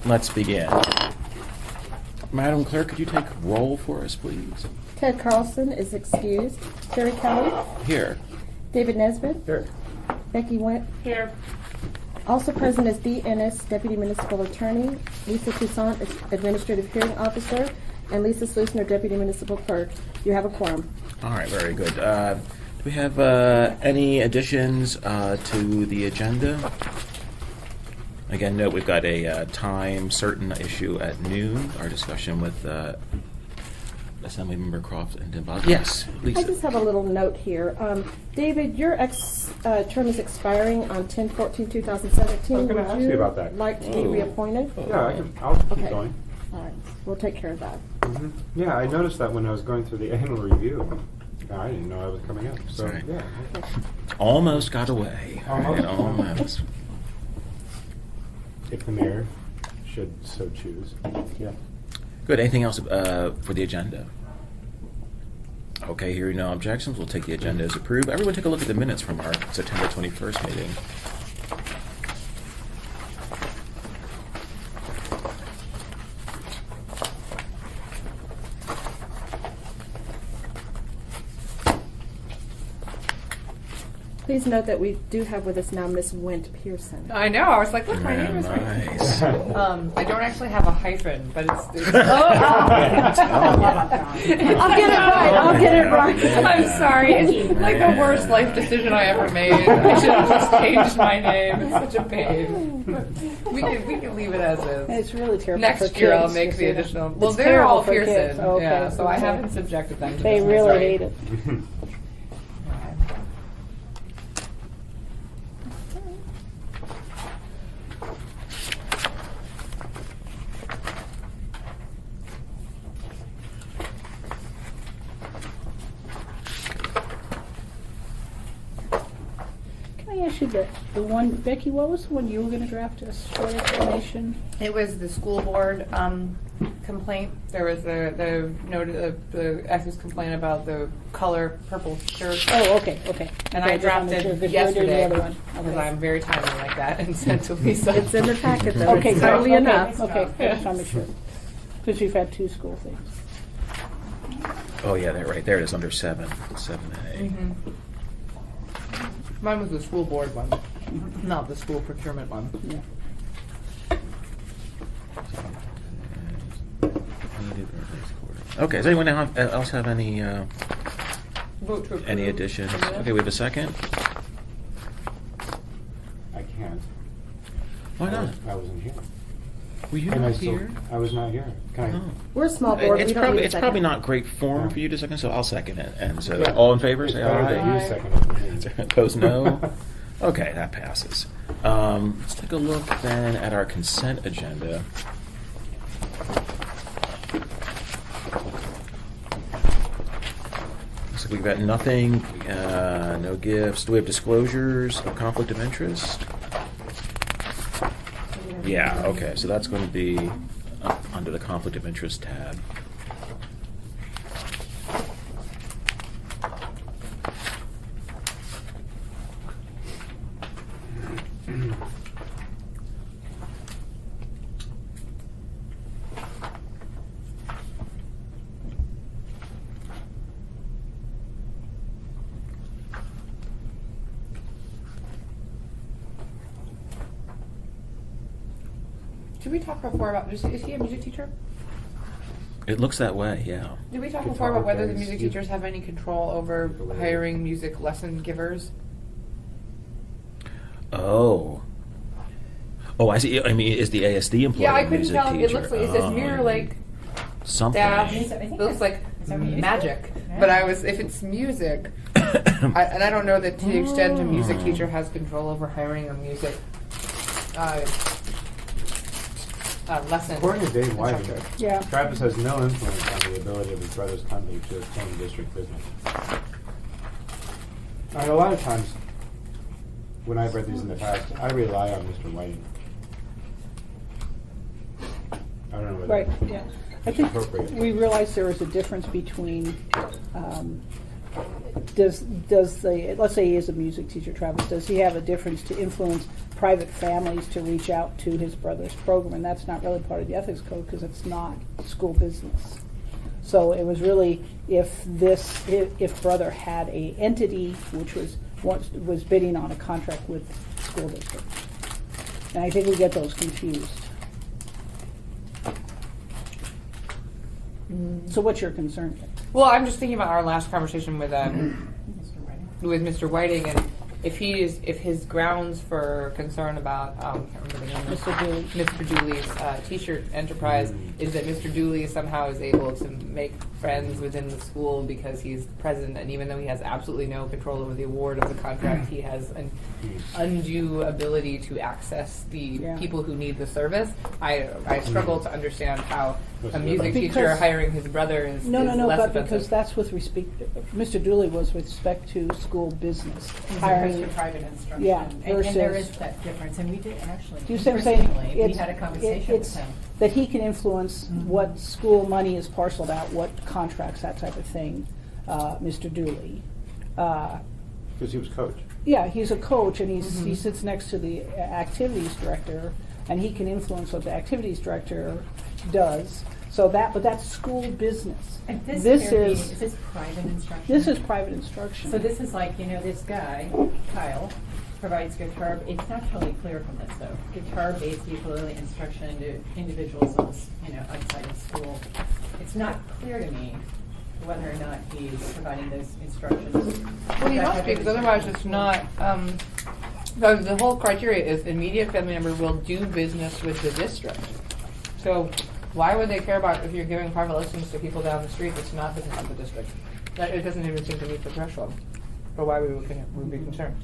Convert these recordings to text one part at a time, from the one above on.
let's begin. Madam Clerk, could you take roll for us, please? Ted Carlson is excused. Terry Kelly. Here. David Nesbitt. Here. Becky Went. Here. Also present is Dee Ennis, Deputy Municipal Attorney, Lisa Toussaint, Administrative Hearing Officer, and Lisa Slusner, Deputy Municipal Clerk. You have a quorum. All right, very good. Do we have any additions to the agenda? Again, note we've got a time certain issue at noon, our discussion with Assemblymember Croft and Denbach. Yes, Lisa. I just have a little note here. David, your term is expiring on 10/14/2017. I was gonna ask you about that. Like to be Oh. reappointed? Yeah, I'll keep Okay. going. All right, we'll take care of that. Yeah, I noticed that when I was going through the annual review. I didn't know I was coming up. So, Sorry. yeah. Okay. Almost got away. Almost. Right, almost. If the mayor should so choose. Yeah. Good. Anything else for the agenda? Okay, hearing no objections, we'll take the agenda as approved. Everyone take a look at the minutes from our September 21st meeting. Please note that we do have with us now Miss Went Pearson. I know. I was like, look, my name is right. Nice. I don't actually have a hyphen, but it's I'll get it right. I'll get it right. I'm sorry. It's like the worst life decision I ever made. I should have just changed my name. It's such a pain. We can leave it as is. It's really terrible. Next for year kids I'll make to the see that. additional. Well, It's they're terrible all for Pearson. kids. Okay. Yeah, so I Okay. haven't subjected them to They this. really Sorry. hate it. Can I ask you the one, Becky, what was the one you were gonna draft a short explanation? It was the school board complaint. There was the ethics complaint about the color purple shirt. Oh, okay. And Okay, I just wanted to make sure, drafted 'cause you were doing the yesterday other one. because Okay. I'm very timely like that and sent to Lisa. It's in the packet, though. Okay, It's good. timely Okay, enough. Okay, Yeah. just want to make sure. Because we've had two school things. Oh, yeah, that right there it is under 7, 7A. Mhm. Mine was the school board one, not the school procurement one. Yeah. Okay, does anyone else have any Vote to approve. any additions? the minutes. Okay, we have a second. I can't. Why not? I wasn't here. Were you And not I still, here? I was not here. Can I? Oh. We're a small board. It's We don't probably need a it's probably second. not great form Yeah. for you to second, so I'll second it. And so, Yeah. all in favor, It's say better that aye. you second it than me. Opposed, no. Okay, that passes. Let's take a look then at our consent agenda. Looks like we've got nothing, no gifts. Do we have disclosures of conflict of interest? Yeah, okay, so that's going to be up under the conflict of interest tab. Did we talk before about, is he a music teacher? It looks that way, yeah. Did we talk Guitar before about whether the plays, music yeah. teachers have any control over hiring music lesson givers? Oh. Oh, I see. I mean, is the ASD employee Yeah, I a couldn't music tell. teacher? It looks like it says Mirror Lake something. staff. I think It looks like that what you magic. said? But if it's music, and I don't know that to the extent a music Oh. teacher has control over hiring a music lesson According to Dave Whiting, instructor. Yeah. Travis has no influence on the ability of his brother's company to obtain district business. And a lot of times, when I've read these in the past, I rely on Mr. Whiting. I don't know whether Right, yeah. I think appropriate. we realized there was a difference between, does the, let's say he is a music teacher, Travis, does he have a difference to influence private families to reach out to his brother's program, and that's not really part of the ethics code because it's not school business. So it was really if brother had a entity which was bidding on a contract with the school district. And I think we get those confused. So what's your concern? Well, I'm just thinking about our last conversation with Mr. Whiting, and if his grounds for concern about I can't remember the name of Mr. Dooley. Mr. Dooley's T-shirt enterprise is that Mr. Dooley somehow is able to make friends within the school because he's president, and even though he has absolutely no control over the award of the contract, he has an undue ability to access the Yeah. people who need the service. I struggle to understand how a music Because- teacher hiring his brother is No, less but offensive. because that's with respect, Mr. Dooley was with respect to school business. As Hiring- opposed to private instruction. Yeah, And there versus- is that difference, and we did actually, Do you see what I'm saying? interestingly, we It's- had a conversation with it's him. that he can influence what school money is parceled out, what contracts, that type of thing, Mr. Dooley. Because he was coach. Yeah, he's a coach, and he sits next to the activities director, and he can influence what the activities director does. So but that's school business. And this This therapy, is- is this private instruction? This is private instruction. So this is like, this guy, Kyle, provides guitar, it's not totally clear from this though, guitar-based ukulele instruction to individuals on, outside of school. It's not clear to me whether or not he's providing those instructions. Well, he must be, because otherwise it's not, the whole criteria is immediate family member will do business with the district. So why would they care about if you're giving private lessons to people down the street that's not business of the district? It doesn't even seem to meet the threshold for why we would be concerned.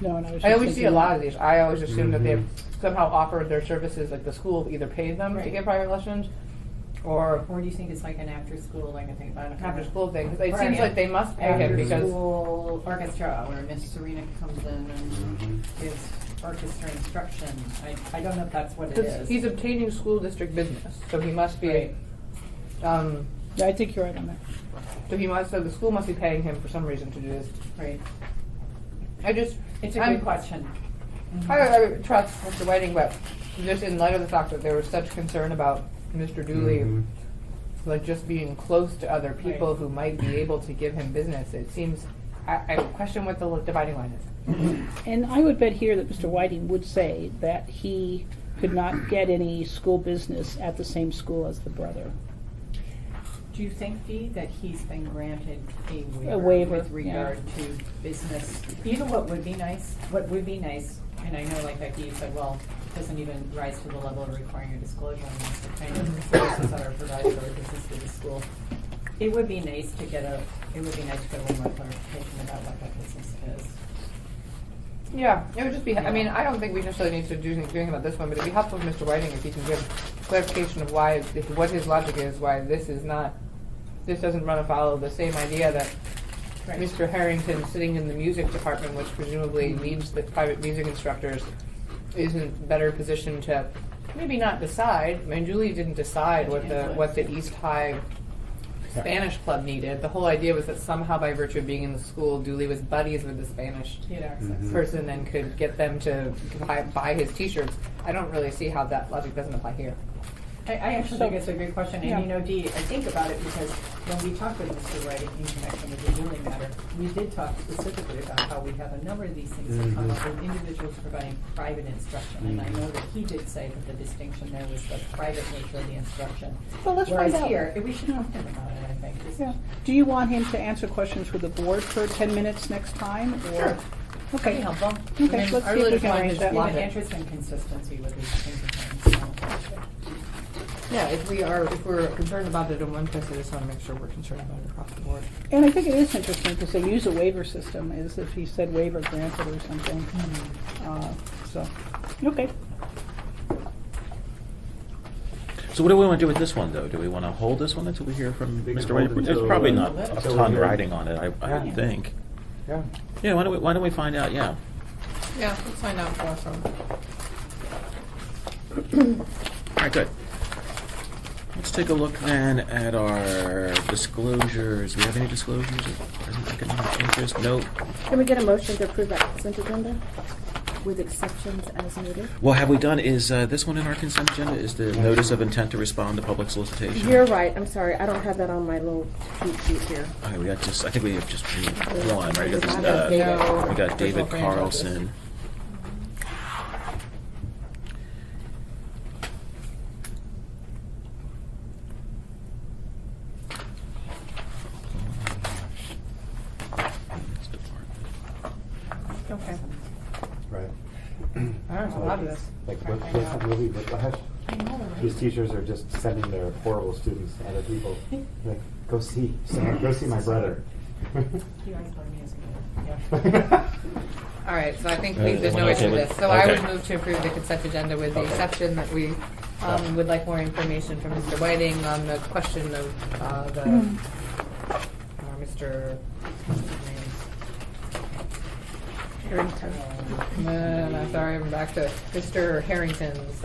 No, and I was I just always see a thinking- lot of these. I always assume that they've somehow offered their services, like the school either paid them to Right. give private lessons or Or do you think it's like an after-school, like I think about it? after school thing. Because it Or seems an like they must pay him because After-school orchestra, where Miss Serena comes in and gives orchestra instruction. I don't know if that's what it is. he's obtaining school district business, so he must be. Right. Yeah, I think you're right on that. So the school must be paying him for some reason to do this. Right. It's a I'm- good question. I trust Mr. Whiting, but just in light of the fact that there was such concern about Mr. Dooley, like just being close to other people Right. who might be able to give him business, it seems. I question what the dividing line is. And I would bet here that Mr. Whiting would say that he could not get any school business at the same school as the brother. Do you think, Dee, that he's been granted A waiver, with regard to business? You know what would be nice? What would be nice, and I know like Becky, you said, well, it doesn't even rise to the level of requiring a disclosure on this, the kind of services that are provided or business to the school. It would be nice to get a little more clarification about what that business is. Yeah, it would just be. I mean, I don't think we necessarily need to do anything about this one, but it'd be helpful for Mr. Whiting if he can give clarification of why, what his logic is, why this doesn't run afoul of the same idea that Right. Mr. Harrington, sitting in the music department, which presumably needs the private music instructors, isn't better positioned to maybe not decide. I mean, Julie didn't decide what the East High Spanish club needed. The whole idea was that somehow by virtue of being in the school, Dooley was buddies with the Spanish He had access. person and could get them to buy his T-shirts. I don't really see how that logic doesn't apply here. I actually think it's a great question, Yeah. and Dee, I think about it because when we talked with Mr. Whiting in connection with the Dooley matter, we did talk specifically about how we have a number of these things that come up with individuals providing private instruction, and I know that he did say that the distinction there was the private nature of the instruction. Well, let's Whereas find out. here, we should talk to him about it, I think. Just- Yeah. Do you want him to answer questions for the board for 10 minutes next time, or? Sure. Okay. Pretty helpful. Okay, And let's I see really if we just can want arrange his that. we have an logic. interest in consistency with these kinds of things, so. Yeah, if we're concerned about it in one place, I just want to make sure we're concerned about it across the board. And I think it is interesting because they use a waiver system as if he said waiver granted or something. So, okay. So what do we want to do with this one, though? Do we want to hold this one until we hear from We can Mr. hold Whiting? it There's till, probably uh, not a until we ton hear- riding on it, I Yeah. would think. Yeah. Yeah, why don't we find out? Yeah. Yeah, let's find out for us. All right, good. Let's take a look then at our disclosures. Do we have any disclosures of present economic interest? Nope. Can we get a motion to approve that consent agenda? with exceptions as noted. Well, have we done, is this one in our consent agenda? Is the notice of intent to respond to public solicitation? You're right, I'm sorry, I don't have that on my little cheat sheet here. Okay, we got just, I think we have just one, right? We got, I got David. No. we got David Personal franchises. Carlson. Okay. Right. I don't know a lot of this. Like, what's that movie, Whiplash? These teachers are just sending their horrible students to other people. Like, go see my brother. You guys learn music. Yeah. All right, so I think Everyone there's no okay issue with with- this. So I would okay. move to approve the consent agenda with the exception that we would like more information from Mr. Whiting on the question of Mr. Harrington. I'm sorry, I'm back to Mr. Harrington's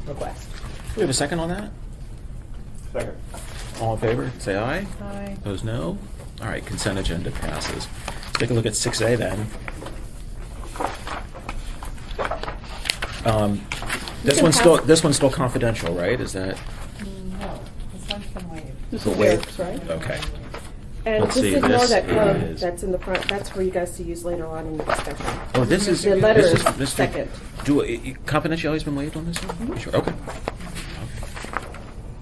request. Do we have a second on that? Second. All in favor, say aye. Aye. Opposed, no. All right, consent agenda passes. Let's take a look at 6A then. This can one's still, pass- this one's still confidential, right? Is that, No, this one's been waived. This The is waive- Eric's, right? okay. And Let's just see, ignore this that code is- that's in the front, that's for you guys to use later on in the discussion. Oh, this is, The letter this is Mr. second. Confidentiality's been waived on this one? Sure, okay.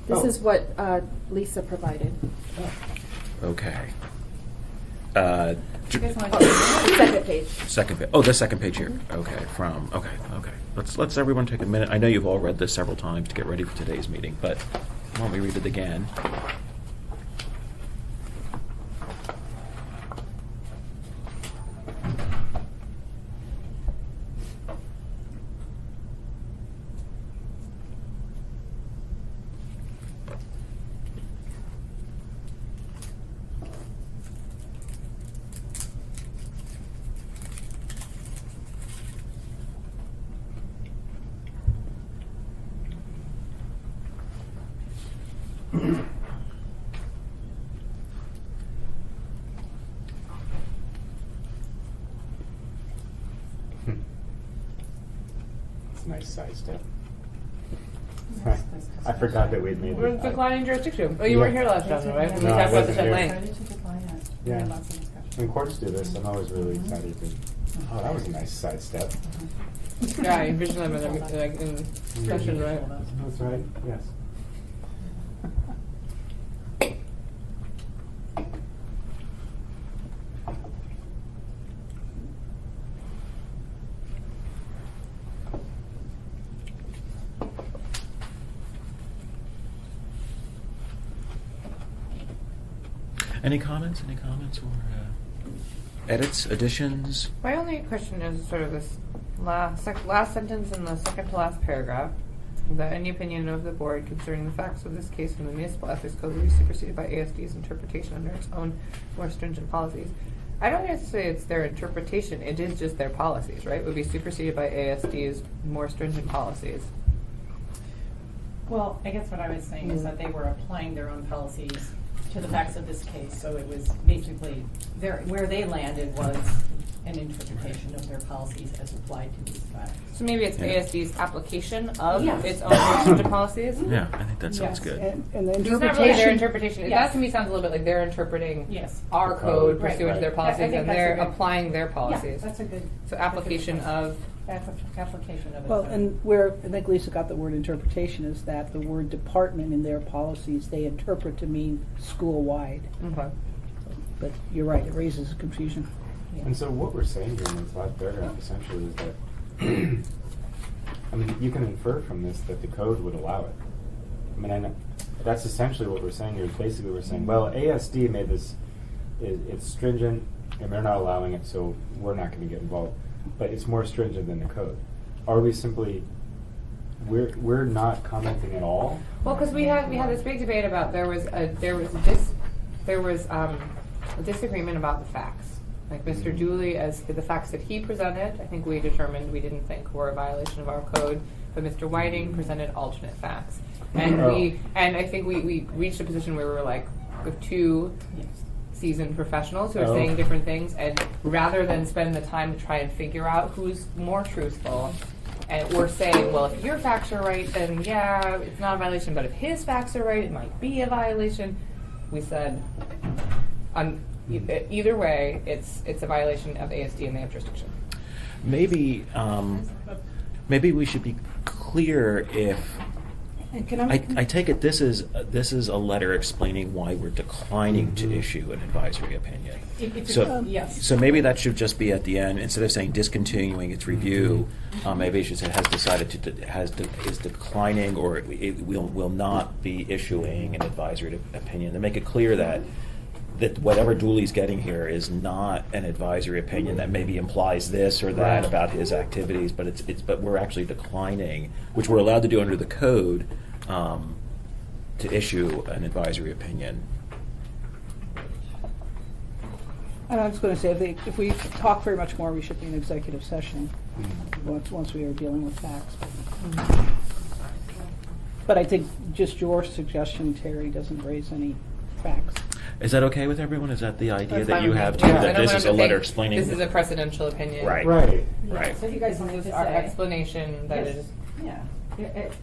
This Oh. is what Lisa provided. Okay. You guys want Second page. Second page. Oh, the second page here. Okay, from, okay. Let's everyone take a minute. I know you've all read this several times to get ready for today's meeting, but why don't we read it again? It's a nice size step. I forgot that we'd made We're it. declining jurisdiction. Oh, you weren't here last time, right? When we No, I talked about the wasn't Shed here. Lane. Ready to decline it. Yeah. We had lots of discussion. When courts do this, I'm always really excited to, oh, that was a nice side step. Yeah, I envision them in, like, in discussion, right? That's right, yes. Any comments? Any comments or edits, additions? My only question is sort of this last sentence in the second to last paragraph. That any opinion of the board concerning the facts of this case in the municipal ethics code will be superseded by ASD's interpretation under its own more stringent policies. I don't have to say it's their interpretation, it is just their policies, right? It would be superseded by ASD's more stringent policies. Well, I guess what I was saying is that they were applying their own policies to the facts of this case, so it was basically, where they landed was an interpretation of their policies as applied to these facts. So maybe it's Yeah. ASD's application of Yes. its own more stringent policies? Yeah, I think that sounds Yes. good. And the It's not really their interpretation, interpretation. That Yes. to me sounds a little bit like they're interpreting Yes. our The code code. Right, pursuant to their right. policies, I think and that's they're a good- applying their Yeah, policies. that's a good. So application of, Application of it. well, and where I think Lisa got the word interpretation is that the word department in their policies, they interpret to mean school-wide. okay. But you're right, it raises confusion. And so what we're saying here in this last paragraph essentially is that, I mean, you can infer from this that the code would allow it. I mean, I know, that's essentially what we're saying here, is basically we're saying, well, ASD made this, it's stringent, and they're not allowing it, so we're not gonna get involved. But it's more stringent than the code. Are we simply, we're not commenting at all? Well, because we had this big debate about there was a disagreement about the facts. Like Mr. Dooley, as the facts that he presented, I think we determined we didn't think were a violation of our code. But Mr. Whiting presented alternate facts, and Oh. and I think we reached a position where we were like, with two Yes. seasoned professionals who are Oh. saying different things, and rather than spend the time to try and figure out who's more truthful, and we're saying, well, if your facts are right, then yeah, it's not a violation, but if his facts are right, it might be a violation. We said, either way, it's a violation of ASD and they have jurisdiction. Maybe, maybe we should be clear if, And can I, I take it this is a letter explaining why we're declining to issue an advisory opinion. So, Yes. so maybe that should just be at the end, instead of saying discontinuing its review, maybe it should say has decided is declining, or it will not be issuing an advisory opinion, to make it clear that whatever Dooley's getting here is not an advisory opinion that maybe implies this or that Right. about his activities, but we're actually declining, which we're allowed to do under the code, to issue an advisory opinion. and I was going to say, if we talk very much more, we should be in executive session once we are dealing with facts. But I think just your suggestion, Terry, doesn't raise any facts. Is that okay with everyone? Is that the idea That's that fine you with me. have too, Yeah, I that don't this want is them a to letter think explaining? This is a presidential opinion. Right. Right. Right. So you guys This wanted is to our say, explanation that it is. yeah,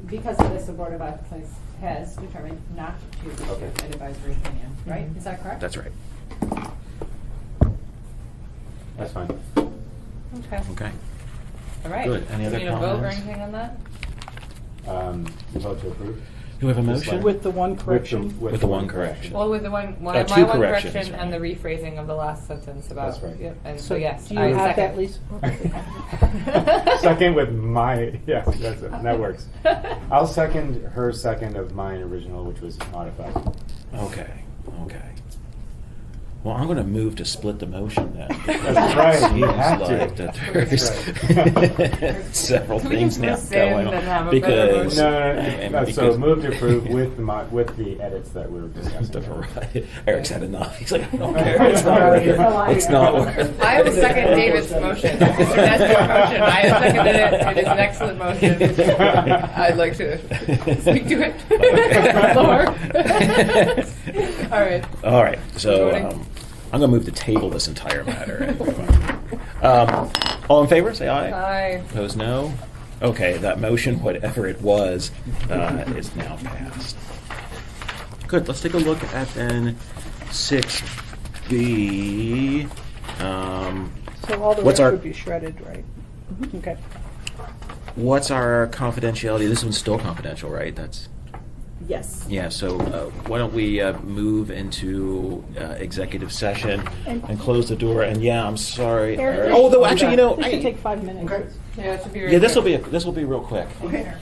because of this, the Board of Ethics has determined not to issue Okay. an advisory opinion, right? Is that correct? That's right. That's fine. Okay. Okay. All right. Good. Any Do other we need a vote or comments? anything on that? Vote to approve? Do we have a Just motion? like- With the one correction? With the one correction. Well, with the one two my one corrections, correction and the right. rephrasing of the last sentence about. That's right. Yep, and so yes, Do you I have second. that, Lisa? Second with my, yeah, that's it, that works. I'll second her second of mine original, which was modified. Okay, okay. Well, I'm going to move to split the motion then. That's right, you Seems have to. like that That's there's several Can we things just now rescind going on. and have a better Because, No, and so because- move to approve with the edits that we were discussing. Eric's had enough. He's like, I don't care. It's not worth it. It's not worth it. I would second David's motion. Mr. Nestor's motion. I have seconded it. It is an excellent motion. I'd like to speak to it. Lower. All right. All right, so Voting. I'm going to move to table this entire matter. All in favor, say aye. Aye. Opposed, no. Okay, that motion, whatever it was, is now passed. Good, let's take a look at then 6B. So all the What's rest our- would be shredded, right? Okay. What's our confidentiality? This one's still confidential, right? That's, Yes. yeah, so why don't we move into executive session and close the door? And yeah, I'm sorry. Eric, Oh, though, actually, you know, This should take 5 minutes. Okay. Yeah, it should be. yeah, this will be real quick. Okay.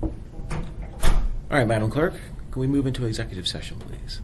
All right, Madam Clerk, can we move into executive session, please?